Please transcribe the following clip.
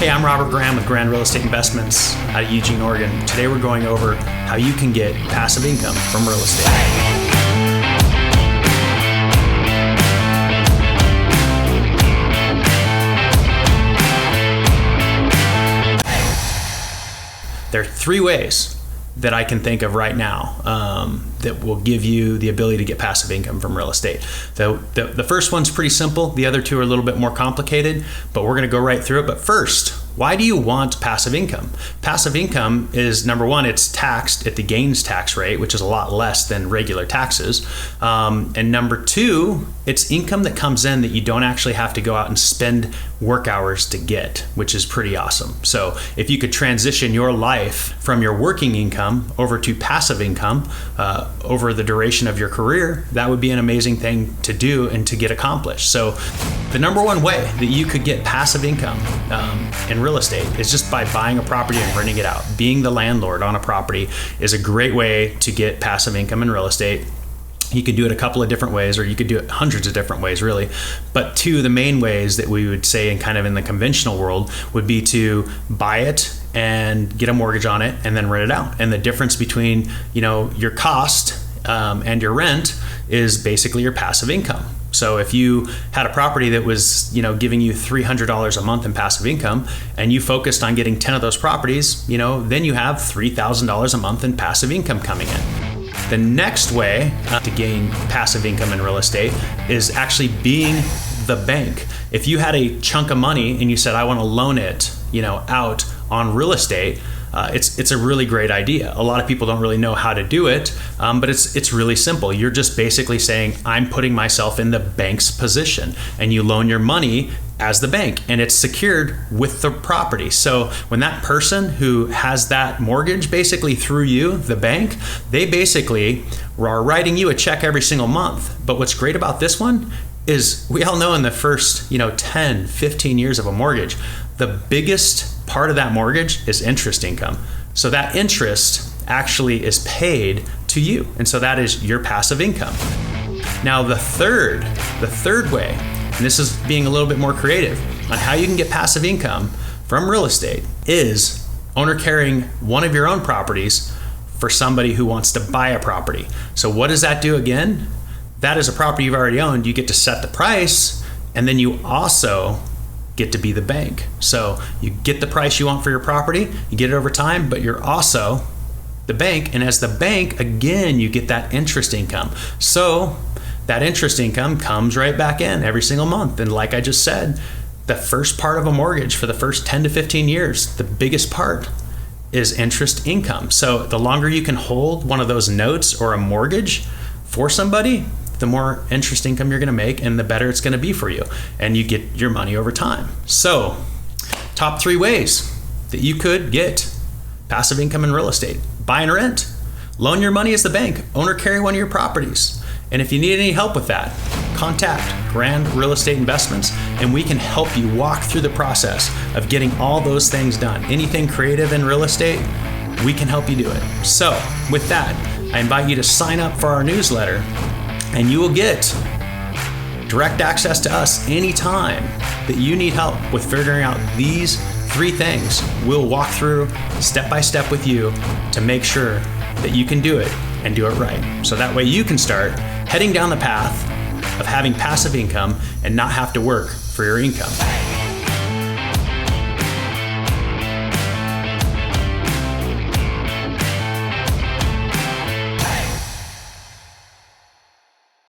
Hey, I'm Robert Graham with Grand Real Estate Investments out of Eugene, Oregon. Today we're going over how you can get passive income from real estate. There are three ways that I can think of right now that will give you the ability to get passive income from real estate. The first one's pretty simple. The other two are a little bit more complicated, but we're gonna go right through it. But first, why do you want passive income? Passive income is, number one, it's taxed at the gains tax rate, which is a lot less than regular taxes. And number two, it's income that comes in that you don't actually have to go out and spend work hours to get, which is pretty awesome. So if you could transition your life from your working income over to passive income over the duration of your career, that would be an amazing thing to do and to get accomplished. So the number one way that you could get passive income in real estate is just by buying a property and renting it out. Being the landlord on a property is a great way to get passive income in real estate. You could do it a couple of different ways, or you could do it hundreds of different ways, really. But two of the main ways that we would say in the conventional world would be to buy it and get a mortgage on it and then rent it out. And the difference between, your cost and your rent is basically your passive income. So if you had a property that was, giving you $300 a month in passive income, and you focused on getting 10 of those properties, then you have $3,000 a month in passive income coming in. The next way to gain passive income in real estate is actually being the bank. If you had a chunk of money and you said, I want to loan it, out on real estate, it's a really great idea. A lot of people don't really know how to do it, but it's really simple. You're just basically saying, I'm putting myself in the bank's position, and you loan your money as the bank, and it's secured with the property. So when that person who has that mortgage basically through you, the bank, they basically are writing you a check every single month. But what's great about this one is we all know in the first 10, 15 years of a mortgage, the biggest part of that mortgage is interest income. So that interest actually is paid to you. And so that is your passive income. Now the third way, and this is being a little bit more creative on how you can get passive income from real estate, is owner carrying one of your own properties for somebody who wants to buy a property. So what does that do again? That is a property you've already owned. You get to set the price, and then you also get to be the bank. So you get the price you want for your property, you get it over time, but you're also the bank. And as the bank, again, you get that interest income. So that interest income comes right back in every single month. And like I just said, the first part of a mortgage for the first 10 to 15 years, the biggest part is interest income. So the longer you can hold one of those notes or a mortgage for somebody, the more interest income you're going to make, and the better it's going to be for you, and you get your money over time. So top three ways that you could get passive income in real estate: buy and rent, loan your money as the bank, owner carry one of your properties. And if you need any help with that, contact Grand Real Estate Investments, and we can help you walk through the process of getting all those things done. Anything creative in real estate, we can help you do it. So with that, I invite you to sign up for our newsletter, and you will get direct access to us anytime that you need help with figuring out these three things. We'll walk through step by step with you to make sure that you can do it and do it right. So that way you can start heading down the path of having passive income and not have to work for your income.